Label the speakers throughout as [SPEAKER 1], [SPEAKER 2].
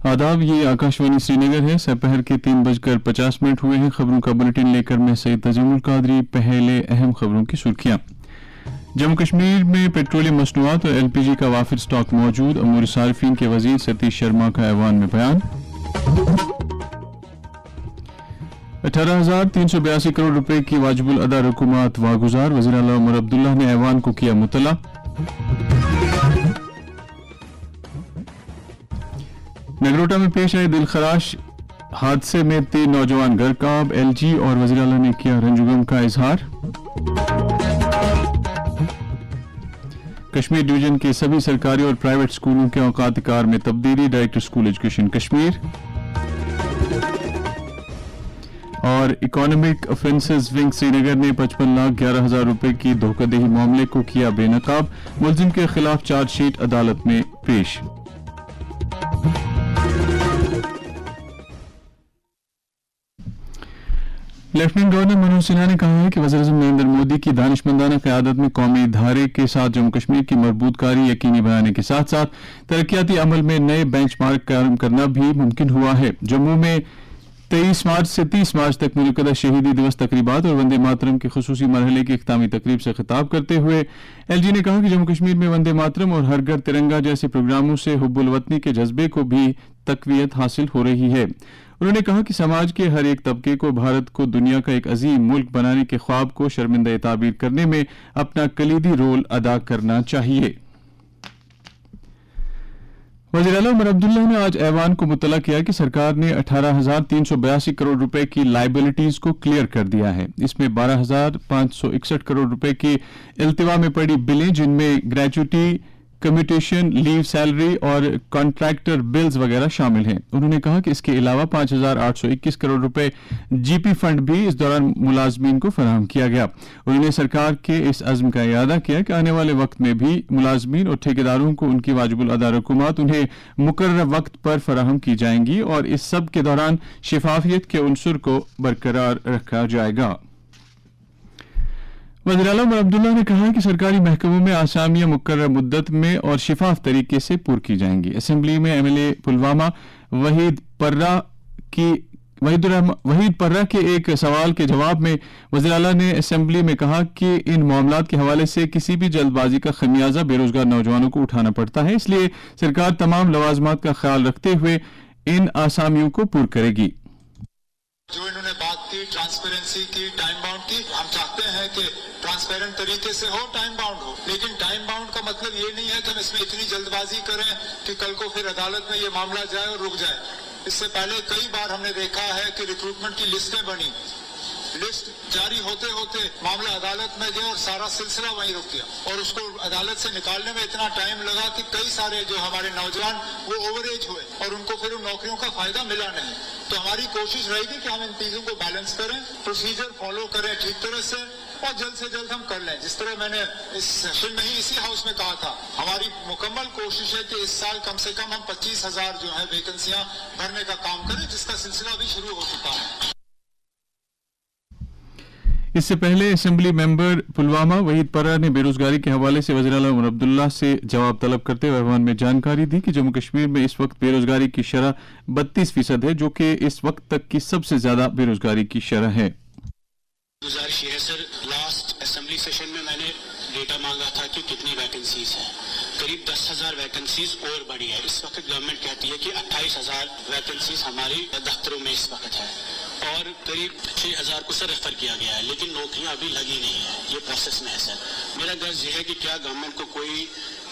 [SPEAKER 1] आदाब, ये आकाशवाणी श्रीनगर है। सपहर के 3:50 हुए हैं। खबरों का बुलेटिन लेकर मैं सईद तजीमुल कादरी। पहले अहम खबरों की सुर्खियां। जम्मू कश्मीर में पेट्रोलियम मसनूआत और LPG का वाफिर स्टॉक मौजूद। अमूर सारिफीन के वजीर सतीश शर्मा का ऐवान में बयान। 18,382 करोड़ रुपए की वाजिबुल अदा रकूमात वागुजार। वज़ीर आला उमर अब्दुल्ला ने ऐवान को किया मुतला। नगरोटा में पेश आए दिलखराश हादसे में 3 नौजवान गरकाब। LG और वज़ीर आला ने किया रंजुगम का इजहार। कश्मीर डिवीजन के सभी सरकारी और प्राइवेट स्कूलों के औकात कार में तब्दीली। Director school education Kashmir. और इकोनॉमिक ऑफेंसेस विंग श्रीनगर ने 55,11,000 रुपए की धोखाधड़ी मामले को किया बेनकाब। मुलजिम के खिलाफ चार्जशीट अदालत में पेश। लेफ्टिनेंट गवर्नर मनोज सिन्हा ने कहा है कि वज़ीर-ए-आज़म नरेंद्र मोदी की दानिशमंदाना क़यादत में कौमी धारे के साथ जम्मू कश्मीर की मजबूतकारी यकीनी बनाने के साथ साथ तरक्याती अमल में नए बेंचमार्क कायम करना भी मुमकिन हुआ है। जम्मू में 23 मार्च से 30 मार्च तक मुनक़दा शहीदी दिवस तकरीबात और वंदे मातरम के खुसूसी मरहले की इख्तितामी तकरीब से खिताब करते हुए LG ने कहा कि जम्मू कश्मीर में वंदे मातरम और हर घर तिरंगा जैसे प्रोग्रामों से हुब्बुल वतनी के जज्बे को भी तक़वियत हासिल हो रही है। उन्होंने कहा कि समाज के हर एक तबके को भारत को दुनिया का एक अजीम मुल्क बनाने के ख्वाब को शर्मिंदा ताबीर करने में अपना कलीदी रोल अदा करना चाहिए। वज़ीर आला उमर अब्दुल्ला ने आज ऐवान को मुतला किया कि सरकार ने 18,382 करोड़ रुपए की लाइबिलिटीज को क्लियर कर दिया है। इसमें 12,561 करोड़ रुपए की इल्तिवा में पड़ी बिलें, जिनमें ग्रेजुटी, कम्यूटेशन, लीव, सैलरी और कॉन्ट्रैक्टर बिल्स वगैरह शामिल हैं। उन्होंने कहा कि इसके अलावा 5,821 करोड़ रुपए GP फंड भी इस दौरान मुलाजमीन को फराहम किया गया। उन्होंने सरकार के इस अज़्म का इरादा किया कि आने वाले वक्त में भी मुलाजमीन और ठेकेदारों को उनकी वाजिबुल अदा रकूमात उन्हें मुकर्रर वक्त पर फराहम की जाएंगी और इस सब के दौरान शिफाफियत के उनसुर को बरकरार रखा जाएगा। वज़ीर आला उमर अब्दुल्ला ने कहा कि सरकारी महकमों में आसामियां मुकर्रर मुद्दत में और शिफाफ तरीके से पुर की जाएंगी। असेंबली में MLA पुलवामा वहीद पर्रा के एक सवाल के जवाब में वज़ीर आला ने असेंबली में कहा कि इन मामलात के हवाले से किसी भी जल्दबाजी का खमियाजा बेरोजगार नौजवानों को उठाना पड़ता है, इसलिए सरकार तमाम लवाजमात का ख्याल रखते हुए इन आसामियों को पुर करेगी।
[SPEAKER 2] जो इन्होंने बात की ट्रांसपेरेंसी की, टाइम बाउंड की, हम चाहते हैं कि ट्रांसपेरेंट तरीके से हो, टाइम बाउंड हो, लेकिन टाइम बाउंड का मतलब ये नहीं है कि हम इसमें इतनी जल्दबाजी करें कि कल को फिर अदालत में ये मामला जाए और रुक जाए। इससे पहले कई बार हमने देखा है कि रिक्रूटमेंट की लिस्टें बनी, लिस्ट जारी होते होते मामला अदालत में गया और सारा सिलसिला वहीं रुक गया और उसको अदालत से निकालने में इतना टाइम लगा कि कई सारे जो हमारे नौजवान वो ओवर एज हुए और उनको फिर उन नौकरियों का फायदा मिला नहीं। तो हमारी कोशिश रहेगी कि हम इन चीजों को बैलेंस करें, प्रोसीजर फॉलो करें ठीक तरह से और जल्द से जल्द हम कर लें। जिस तरह मैंने इस सेशन में ही इसी हाउस में कहा था, हमारी मुकम्मल कोशिश है कि इस साल कम से कम हम 25,000 जो है वैकेंसियां भरने का काम करें, जिसका सिलसिला भी शुरू हो चुका है।
[SPEAKER 1] इससे पहले असेंबली मेंबर पुलवामा वहीद पर्रा ने बेरोजगारी के हवाले से वज़ीर आला उमर अब्दुल्ला से जवाब तलब करते हुए ऐवान में जानकारी दी कि जम्मू कश्मीर में इस वक्त बेरोजगारी की शरह 32% है, जो कि इस वक्त तक की सबसे ज्यादा बेरोजगारी की शरह है।
[SPEAKER 3] गुजारिश ये है सर, लास्ट असेंबली सेशन में मैंने डेटा मांगा था कि कितनी वैकेंसीज हैं। करीब 10,000 वैकेंसीज और बढ़ी है। इस वक्त गवर्नमेंट कहती है कि 28,000 वैकेंसीज हमारी दफ्तरों में इस वक्त है और करीब 6,000 को सर रेफर किया गया है, लेकिन नौकरियां अभी लगी नहीं है, ये प्रोसेस में है सर। मेरा गर्ज ये है कि क्या गवर्नमेंट को कोई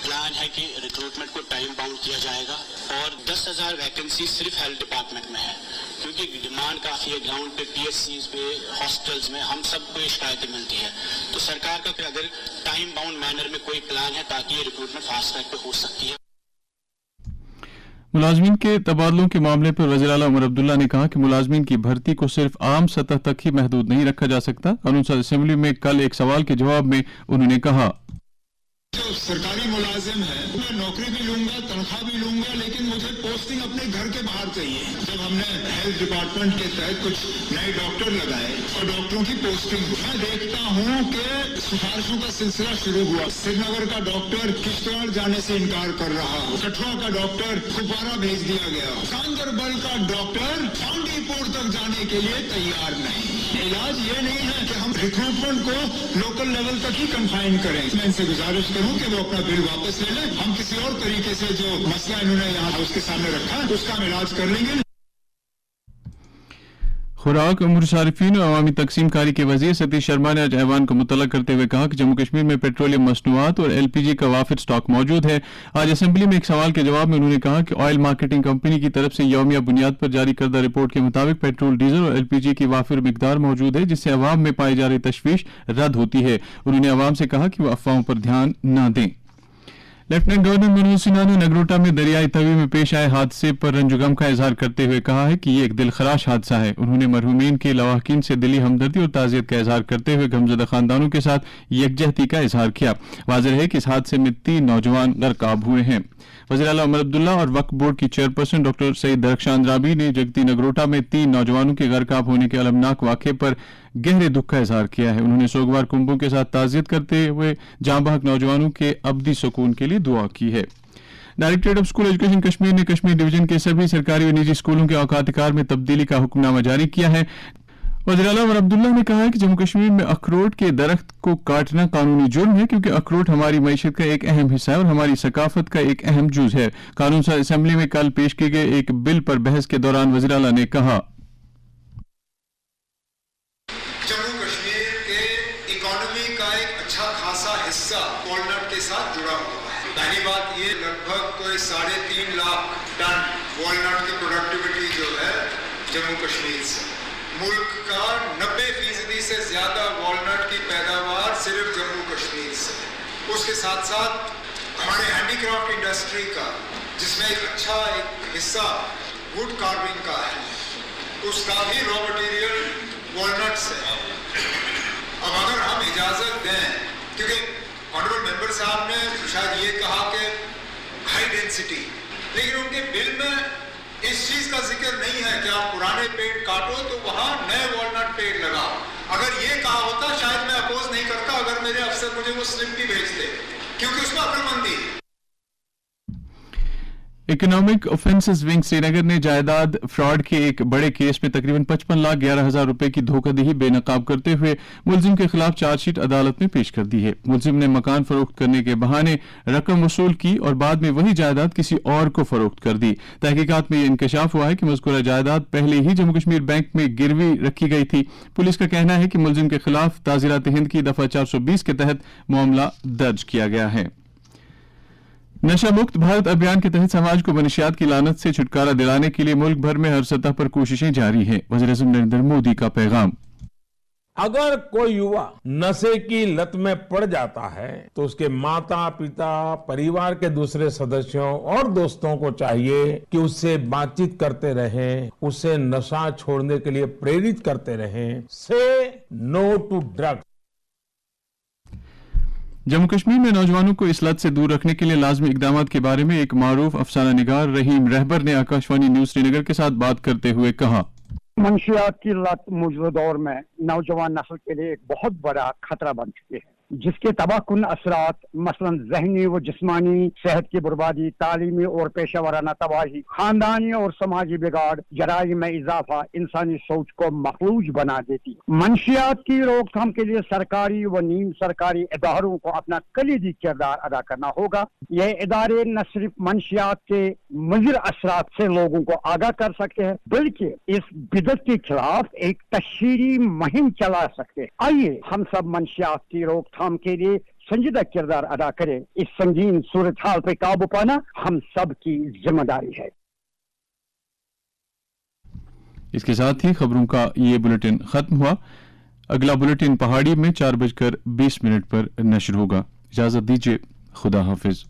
[SPEAKER 3] प्लान है कि रिक्रूटमेंट को टाइम बाउंड किया जाएगा। और 10,000 वैकेंसी सिर्फ हेल्थ डिपार्टमेंट में है, क्योंकि डिमांड काफ़ी है ग्राउंड पे, PSCs पे, हॉस्टल्स में हम सबको ये शिकायतें मिलती है। तो सरकार का अगर टाइम बाउंड मैनर में कोई प्लान है ताकि ये रिक्रूटमेंट फास्ट ट्रैक पे हो सकती है।
[SPEAKER 1] मुलाजमीन के तबादलों के मामले पर वज़ीर आला उमर अब्दुल्ला ने कहा कि मुलाजमीन की भर्ती को सिर्फ आम सतह तक ही महदूद नहीं रखा जा सकता। कानून साज असेंबली में कल एक सवाल के जवाब में उन्होंने कहा,
[SPEAKER 2] जो सरकारी मुलाजिम है मैं नौकरी भी लूंगा, तनख्वाह भी लूंगा, लेकिन मुझे पोस्टिंग अपने घर के बाहर चाहिए। जब हमने हेल्थ डिपार्टमेंट के तहत कुछ नए डॉक्टर लगाए और डॉक्टरों की पोस्टिंग, मैं देखता हूँ कि सिफारिशों का सिलसिला शुरू हुआ। श्रीनगर का डॉक्टर किश्तवाड़ जाने से इनकार कर रहा, कठुआ का डॉक्टर कुपवारा भेज दिया गया, गांदरबल का डॉक्टर बांदीपुर तक जाने के लिए तैयार नहीं। इलाज ये नहीं है कि हम रिक्रूटमेंट को लोकल लेवल तक ही कंफाइन करें। मैं इनसे गुजारिश करूं कि वो अपना बिल वापस ले लें, हम किसी और तरीके से जो मसला इन्होंने यहाँ उसके सामने रखा है उसका हम इलाज कर लेंगे।
[SPEAKER 1] खुराक उम्र सारिफीन और अवामी तकसीम कारी के वजीर सतीश शर्मा ने आज ऐवान को मुतल्लक करते हुए कहा कि जम्मू कश्मीर में पेट्रोलियम मसनूआत और LPG का वाफिर स्टॉक मौजूद है। आज असेंबली में एक सवाल के जवाब में उन्होंने कहा कि ऑयल मार्केटिंग कंपनी की तरफ से यौमिया बुनियाद पर जारी करदा रिपोर्ट के मुताबिक पेट्रोल, डीजल और LPG की वाफिर मिकदार मौजूद है, जिससे अवाम में पाई जा रही तशवीश रद्द होती है। उन्होंने अवाम से कहा कि वो अफवाहों पर ध्यान न दें। लेफ्टिनेंट गवर्नर मनोज सिन्हा ने नगरोटा में दरियाई तवी में पेश आए हादसे पर रंजुगम का इजहार करते हुए कहा है कि ये एक दिलखराश हादसा है। उन्होंने मरहूमीन के लवाहकीन से दिली हमदर्दी और ताज़ियत का इजहार करते हुए गमज़दा खानदानों के साथ यकजहती का इजहार किया। वाज़ेह है कि इस हादसे में 3 नौजवान गर्काब हुए हैं। वज़ीर आला उमर अब्दुल्ला और वक्फ बोर्ड की चेयरपर्सन डॉक्टर सईद दरख्शान राबी ने जगती नगरोटा में 3 नौजवानों के गर्काब होने के अलमनाक वाक़े पर गहरे दुख का इजहार किया है। उन्होंने सोगवार कुंभों के साथ ताज़ियत करते हुए जाँ बहक नौजवानों के अबदी सुकून के लिए दुआ की है। Directorate of school education Kashmir ने कश्मीर डिवीजन के सभी सरकारी और निजी स्कूलों के औकात-ए-कार में तब्दीली का हुक्मनामा जारी किया है। वज़ीर आला उमर अब्दुल्ला ने कहा है कि जम्मू कश्मीर में अखरोट के दरख्त को काटना कानूनी जुर्म है, क्योंकि अखरोट हमारी मईशत का एक अहम हिस्सा है और हमारी सकाफत का एक अहम जुज है। कानून साज असेंबली में कल पेश किए गए एक बिल पर बहस के दौरान वज़ीर आला ने कहा,
[SPEAKER 2] जम्मू कश्मीर के इकोनॉमी का एक अच्छा खासा हिस्सा वॉलनट के साथ जुड़ा हुआ है। पहली बात ये, लगभग कोई 3.5 लाख टन वॉलनट की प्रोडक्टिविटी जो है जम्मू कश्मीर से, मुल्क का 90% से ज्यादा वॉलनट की पैदावार सिर्फ जम्मू कश्मीर से। उसके साथ साथ हमारे हैंडीक्राफ्ट इंडस्ट्री का, जिसमें एक अच्छा एक हिस्सा वुड कार्विंग का है, उसका भी रॉ मटेरियल वॉलनट से है। अब अगर हम इजाजत दें, क्योंकि ऑनरेबल मेंबर साहब ने शायद ये कहा कि हाई डेंसिटी, लेकिन उनके बिल में इस चीज का जिक्र नहीं है कि आप पुराने पेड़ काटो तो वहां नए वॉलनट पेड़ लगाओ। अगर ये कहा होता शायद मैं अपोज नहीं करता, अगर मेरे अफसर मुझे वो स्लिप भी भेजते, क्योंकि उसमें अक्लमंदी है।
[SPEAKER 1] इकोनॉमिक ऑफेंसेस विंग श्रीनगर ने जायदाद फ्रॉड के एक बड़े केस में तकरीबन 55,11,000 रुपए की धोखाधड़ी बेनकाब करते हुए मुलजिम के खिलाफ चार्जशीट अदालत में पेश कर दी है। मुलजिम ने मकान फरोख्त करने के बहाने रकम वसूल की और बाद में वही जायदाद किसी और को फरोख्त कर दी। तहकीकात में यह इंकशाफ हुआ है कि मज़कूरा जायदाद पहले ही जम्मू कश्मीर बैंक में गिरवी रखी गई थी। पुलिस का कहना है कि मुलजिम के खिलाफ ताज़ीरात हिंद की दफा 420 के तहत मामला दर्ज किया गया है। नशा मुक्त भारत अभियान के तहत समाज को मनशियात की लानत से छुटकारा दिलाने के लिए मुल्क भर में हर सतह पर कोशिशें जारी हैं। वज़ीर-ए-आज़म नरेंद्र मोदी का पैगाम,
[SPEAKER 4] अगर कोई युवा नशे की लत में पड़ जाता है तो उसके माता पिता, परिवार के दूसरे सदस्यों और दोस्तों को चाहिए कि उससे बातचीत करते रहें, उसे नशा छोड़ने के लिए प्रेरित करते रहें। Say no to drugs.
[SPEAKER 1] Jammu Kashmir में नौजवानों को इस लत से दूर रखने के लिए लाजमी इकदाम के बारे में एक मारूफ अफसाना निगार रहीम रहबर ने आकाशवाणी न्यूज श्रीनगर के साथ बात करते हुए कहा,
[SPEAKER 5] मंशियात की लत मौजूदा दौर में नौजवान नस्ल के लिए एक बहुत बड़ा खतरा बन चुकी है, जिसके तबाहकुन असरात मसलन जहनी व जिस्मानी सेहत की बर्बादी, तालीमी और पेशा वाराना तबाही, खानदानी और समाजी बिगाड़, जराइम में इजाफा इंसानी सोच को मखलूज बना देती। मंशियात की रोकथाम के लिए सरकारी व नीम सरकारी इदारों को अपना कलीदी किरदार अदा करना होगा। यह इदारे न सिर्फ मंशियात के मुज़िर असरात से लोगों को आगाह कर सकते हैं, बल्कि इस बिदत के खिलाफ एक तशहीरी मुहिम चला सकते हैं। आइए हम सब मंशियात की रोकथाम के लिए संजीदा किरदार अदा करें। इस संगीन सूरत हाल पर काबू पाना हम सब की जिम्मेदारी है।
[SPEAKER 1] इसके साथ ही खबरों का ये बुलेटिन खत्म हुआ। अगला बुलेटिन पहाड़ी में 4:20 पर नशर होगा। इजाजत दीजिए, खुदा हाफिज।